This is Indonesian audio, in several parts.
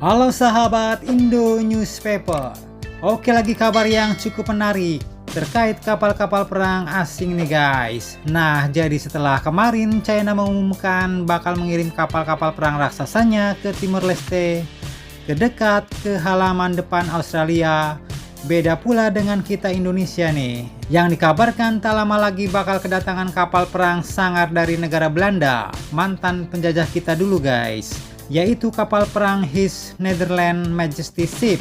Halo sahabat Indo Newspaper. Oke, lagi kabar yang cukup menarik terkait kapal-kapal perang asing nih guys. Nah, jadi setelah kemarin China mengumumkan bakal mengirim kapal-kapal perang raksasanya ke Timor Leste, ke dekat ke halaman depan Australia. Beda pula dengan kita Indonesia nih, yang dikabarkan tak lama lagi bakal kedatangan kapal perang sangar dari negara Belanda, mantan penjajah kita dulu guys, yaitu kapal perang His Netherlands Majesty Ship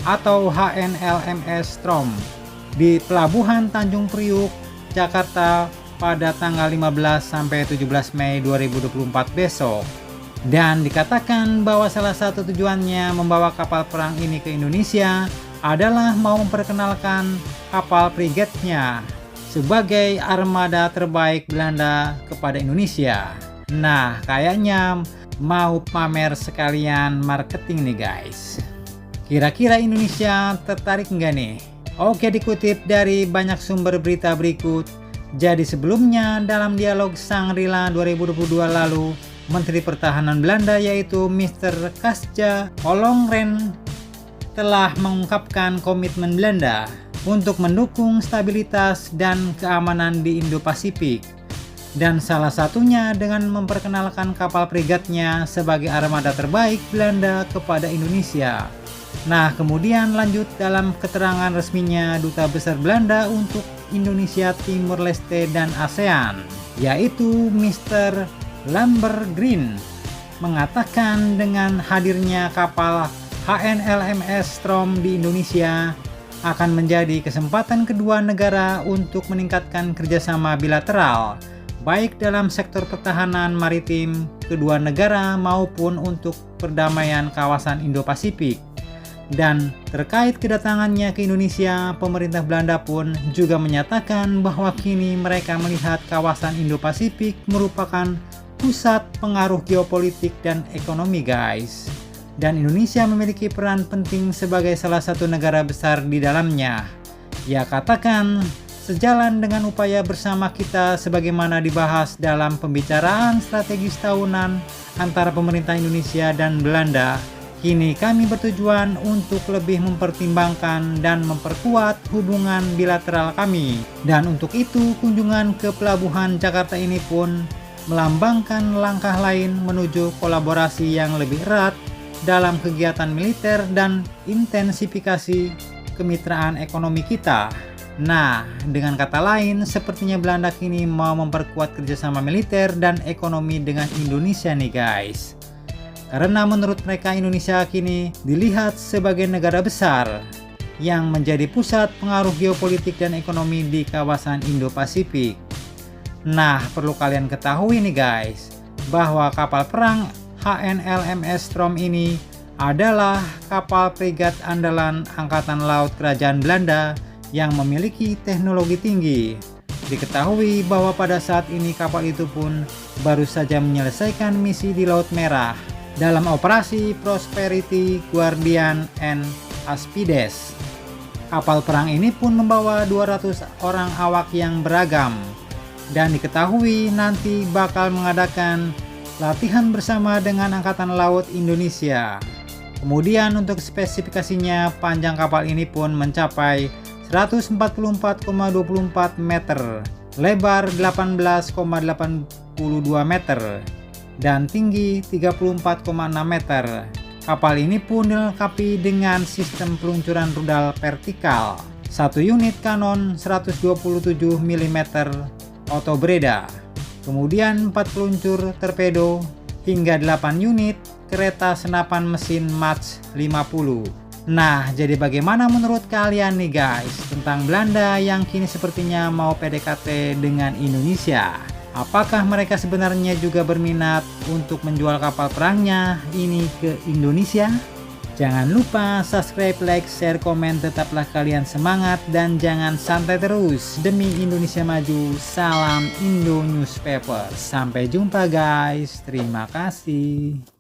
atau HNLMS Strom di Pelabuhan Tanjung Priuk, Jakarta pada tanggal 15 sampai 17 Mei 2024 besok. Dan dikatakan bahwa salah satu tujuannya membawa kapal perang ini ke Indonesia adalah mau memperkenalkan kapal frigatnya sebagai armada terbaik Belanda kepada Indonesia. Nah, kayaknya mau pamer sekalian marketing nih guys. Kira-kira Indonesia tertarik nggak nih? Oke, dikutip dari banyak sumber berita berikut. Jadi sebelumnya dalam dialog Shangri-La 2022 lalu, Menteri Pertahanan Belanda yaitu Mr. Kasja Ollongren telah mengungkapkan komitmen Belanda untuk mendukung stabilitas dan keamanan di Indo-Pasifik, dan salah satunya dengan memperkenalkan kapal frigatnya sebagai armada terbaik Belanda kepada Indonesia. Nah, kemudian lanjut dalam keterangan resminya Duta Besar Belanda untuk Indonesia, Timor Leste, dan ASEAN, yaitu Mr. Lambert Green, mengatakan dengan hadirnya kapal HNLMS Strom di Indonesia akan menjadi kesempatan kedua negara untuk meningkatkan kerjasama bilateral, baik dalam sektor pertahanan maritim kedua negara maupun untuk perdamaian kawasan Indo-Pasifik. Dan terkait kedatangannya ke Indonesia, pemerintah Belanda pun juga menyatakan bahwa kini mereka melihat kawasan Indo-Pasifik merupakan pusat pengaruh geopolitik dan ekonomi guys. Dan Indonesia memiliki peran penting sebagai salah satu negara besar di dalamnya. Ia katakan, sejalan dengan upaya bersama kita sebagaimana dibahas dalam pembicaraan strategis tahunan antara pemerintah Indonesia dan Belanda, kini kami bertujuan untuk lebih mempertimbangkan dan memperkuat hubungan bilateral kami. Dan untuk itu, kunjungan ke Pelabuhan Jakarta ini pun melambangkan langkah lain menuju kolaborasi yang lebih erat dalam kegiatan militer dan intensifikasi kemitraan ekonomi kita. Nah, dengan kata lain, sepertinya Belanda kini mau memperkuat kerjasama militer dan ekonomi dengan Indonesia nih guys. Karena menurut mereka Indonesia kini dilihat sebagai negara besar yang menjadi pusat pengaruh geopolitik dan ekonomi di kawasan Indo-Pasifik. Nah, perlu kalian ketahui nih guys, bahwa kapal perang HNLMS Strom ini adalah kapal frigat andalan Angkatan Laut Kerajaan Belanda yang memiliki teknologi tinggi. Diketahui bahwa pada saat ini kapal itu pun baru saja menyelesaikan misi di Laut Merah dalam operasi Prosperity, Guardian, and Aspides. Kapal perang ini pun membawa 200 orang awak yang beragam, dan diketahui nanti bakal mengadakan latihan bersama dengan Angkatan Laut Indonesia. Kemudian untuk spesifikasinya, panjang kapal ini pun mencapai 144,24 meter, lebar 18,82 meter, dan tinggi 34,6 meter. Kapal ini pun dilengkapi dengan sistem peluncuran rudal vertikal, 1 unit kanon 127 mm auto Breda, kemudian 4 peluncur torpedo hingga 8 unit kereta senapan mesin Mach 50. Nah, jadi bagaimana menurut kalian nih guys tentang Belanda yang kini sepertinya mau PDKT dengan Indonesia? Apakah mereka sebenarnya juga berminat untuk menjual kapal perangnya ini ke Indonesia? Jangan lupa subscribe, like, share, komen. Tetaplah kalian semangat dan jangan santai terus. Demi Indonesia maju, salam Indo Newspaper. Sampai jumpa guys. Terima kasih.